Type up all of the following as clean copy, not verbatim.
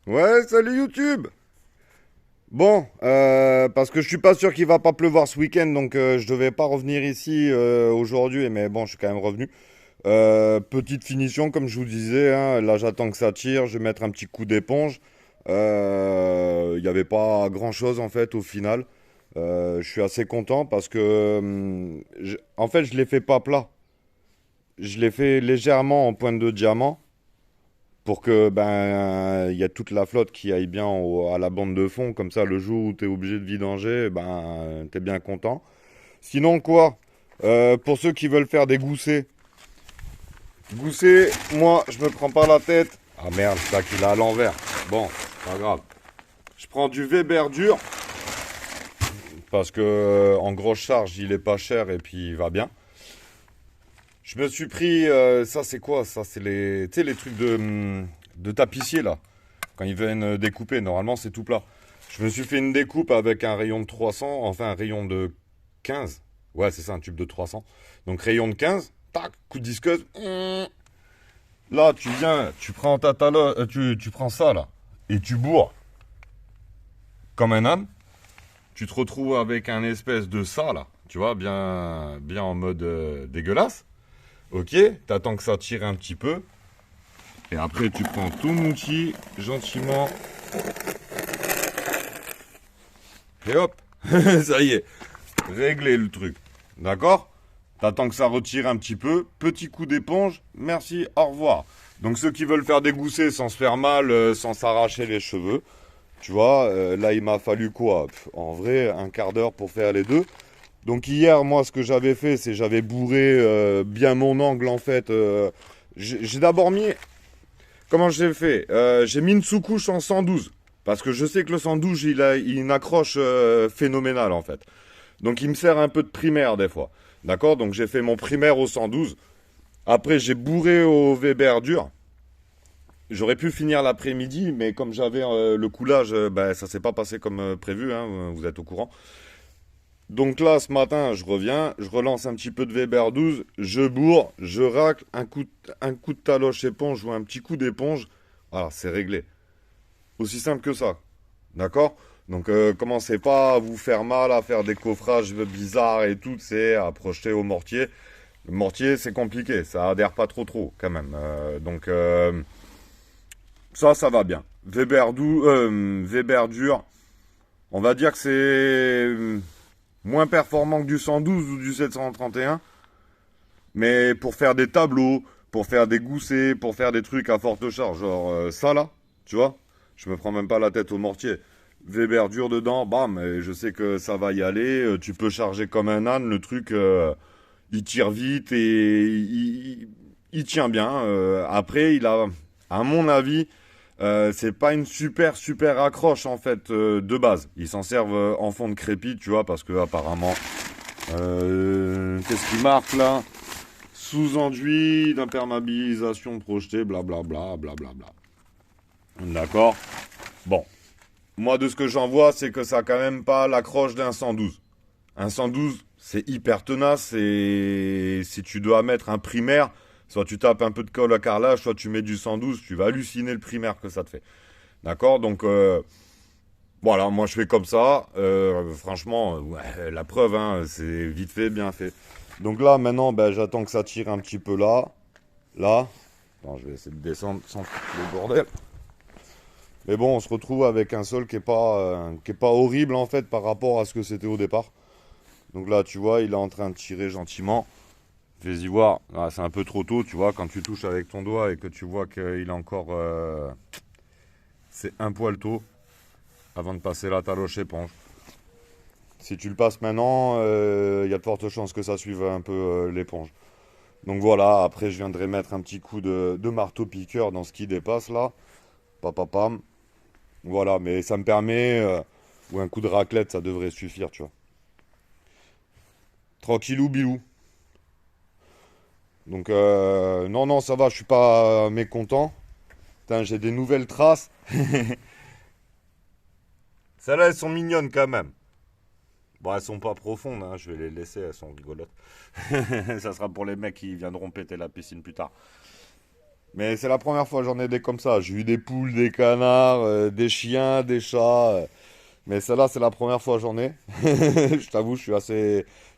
Ouais, salut YouTube. Bon, parce que je suis pas sûr qu'il va pas pleuvoir ce week-end, donc je devais pas revenir ici aujourd'hui, mais bon, je suis quand même revenu. Petite finition, comme je vous disais, hein, là j'attends que ça tire, je vais mettre un petit coup d'éponge. Il n'y avait pas grand-chose en fait au final. Je suis assez content parce que, en fait, je l'ai fait pas plat. Je l'ai fait légèrement en pointe de diamant. Pour que ben il y a toute la flotte qui aille bien à la bande de fond, comme ça le jour où tu es obligé de vidanger, ben t'es bien content. Sinon quoi, pour ceux qui veulent faire des goussets, moi je me prends pas la tête. Ah merde, c'est là qu'il a à l'envers. Bon, pas grave. Je prends du Weber dur parce que en grosse charge il est pas cher et puis il va bien. Je me suis pris, ça c'est quoi? Ça c'est les, tu sais les trucs de tapissier là. Quand ils viennent découper, normalement c'est tout plat. Je me suis fait une découpe avec un rayon de 300, enfin un rayon de 15. Ouais, c'est ça, un tube de 300. Donc rayon de 15, tac, coup de disqueuse. Là, tu viens, tu prends tu prends ça là, et tu bourres comme un âne. Tu te retrouves avec un espèce de ça là, tu vois, bien en mode dégueulasse. Ok, t'attends que ça tire un petit peu. Et après, tu prends ton outil gentiment. Et hop, ça y est, réglé le truc. D'accord? T'attends que ça retire un petit peu. Petit coup d'éponge. Merci, au revoir. Donc ceux qui veulent faire des goussets sans se faire mal, sans s'arracher les cheveux, tu vois, là il m'a fallu quoi? En vrai, un quart d'heure pour faire les deux. Donc hier, moi, ce que j'avais fait, c'est j'avais bourré bien mon angle en fait. J'ai d'abord mis. Comment j'ai fait? J'ai mis une sous-couche en 112. Parce que je sais que le 112, il a une accroche phénoménale en fait. Donc il me sert un peu de primaire des fois. D'accord? Donc j'ai fait mon primaire au 112. Après j'ai bourré au Weber dur. J'aurais pu finir l'après-midi, mais comme j'avais le coulage, ben, ça s'est pas passé comme prévu, hein, vous êtes au courant. Donc là, ce matin, je reviens, je relance un petit peu de Weber 12, je bourre, je racle, un coup de taloche éponge ou un petit coup d'éponge. Voilà, c'est réglé. Aussi simple que ça. D'accord? Donc commencez pas à vous faire mal, à faire des coffrages bizarres et tout, c'est à projeter au mortier. Le mortier, c'est compliqué, ça adhère pas trop quand même. Donc ça va bien. Weber dur, on va dire que c'est moins performant que du 112 ou du 731, mais pour faire des tableaux, pour faire des goussets, pour faire des trucs à forte charge, genre ça là, tu vois, je me prends même pas la tête au mortier. Weber dur dedans, bam, et je sais que ça va y aller. Tu peux charger comme un âne, le truc, il tire vite et il tient bien. Après, il a, à mon avis, c'est pas une super accroche en fait de base. Ils s'en servent en fond de crépi, tu vois, parce que apparemment, qu'est-ce qui marque là? Sous-enduit d'imperméabilisation projetée, blablabla, blablabla. D'accord. Bon, moi, de ce que j'en vois, c'est que ça a quand même pas l'accroche d'un 112. Un 112, c'est hyper tenace et si tu dois mettre un primaire, soit tu tapes un peu de colle à carrelage, soit tu mets du 112, tu vas halluciner le primaire que ça te fait. D'accord? Donc, voilà, moi je fais comme ça. Franchement, ouais, la preuve, hein, c'est vite fait, bien fait. Donc là, maintenant, ben, j'attends que ça tire un petit peu là. Là. Attends, je vais essayer de descendre sans foutre le bordel. Mais bon, on se retrouve avec un sol qui est pas horrible en fait par rapport à ce que c'était au départ. Donc là, tu vois, il est en train de tirer gentiment. Fais-y voir. Ah, c'est un peu trop tôt, tu vois, quand tu touches avec ton doigt et que tu vois qu'il est encore... c'est un poil tôt avant de passer la taloche éponge. Si tu le passes maintenant, il y a de fortes chances que ça suive un peu l'éponge. Donc voilà, après je viendrai mettre un petit coup de marteau piqueur dans ce qui dépasse là. Papapam. Voilà, mais ça me permet... ou un coup de raclette, ça devrait suffire, tu vois. Tranquillou bilou. Donc non, non, ça va, je suis pas mécontent. Putain, j'ai des nouvelles traces. Celles-là, elles sont mignonnes quand même. Bon, elles sont pas profondes, hein, je vais les laisser, elles sont rigolotes. Ça sera pour les mecs qui viendront péter la piscine plus tard. Mais c'est la première fois que j'en ai des comme ça. J'ai eu des poules, des canards, des chiens, des chats. Mais celle-là, c'est la première fois que j'en ai. Je t'avoue, je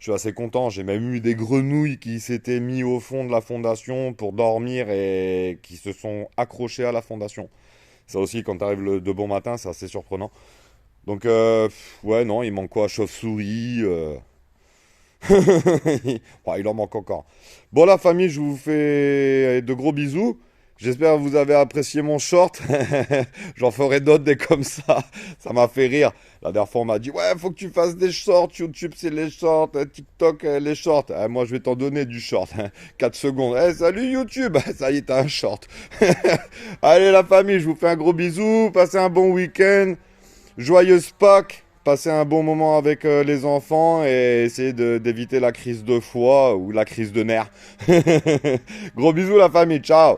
suis assez content. J'ai même eu des grenouilles qui s'étaient mis au fond de la fondation pour dormir et qui se sont accrochées à la fondation. Ça aussi, quand t'arrives de bon matin, c'est assez surprenant. Donc, ouais, non, il manque quoi? Chauve-souris. Ouais, il en manque encore. Bon, la famille, je vous fais de gros bisous. J'espère que vous avez apprécié mon short. J'en ferai d'autres des comme ça. Ça m'a fait rire. La dernière fois, on m'a dit, ouais, faut que tu fasses des shorts. YouTube, c'est les shorts. TikTok, les shorts. Moi, je vais t'en donner du short. 4 secondes. Salut YouTube. Ça y est, t'as un short. Allez, la famille, je vous fais un gros bisou. Passez un bon week-end. Joyeuse Pâques. Passez un bon moment avec les enfants et essayez d'éviter la crise de foie ou la crise de nerfs. Gros bisous la famille, ciao.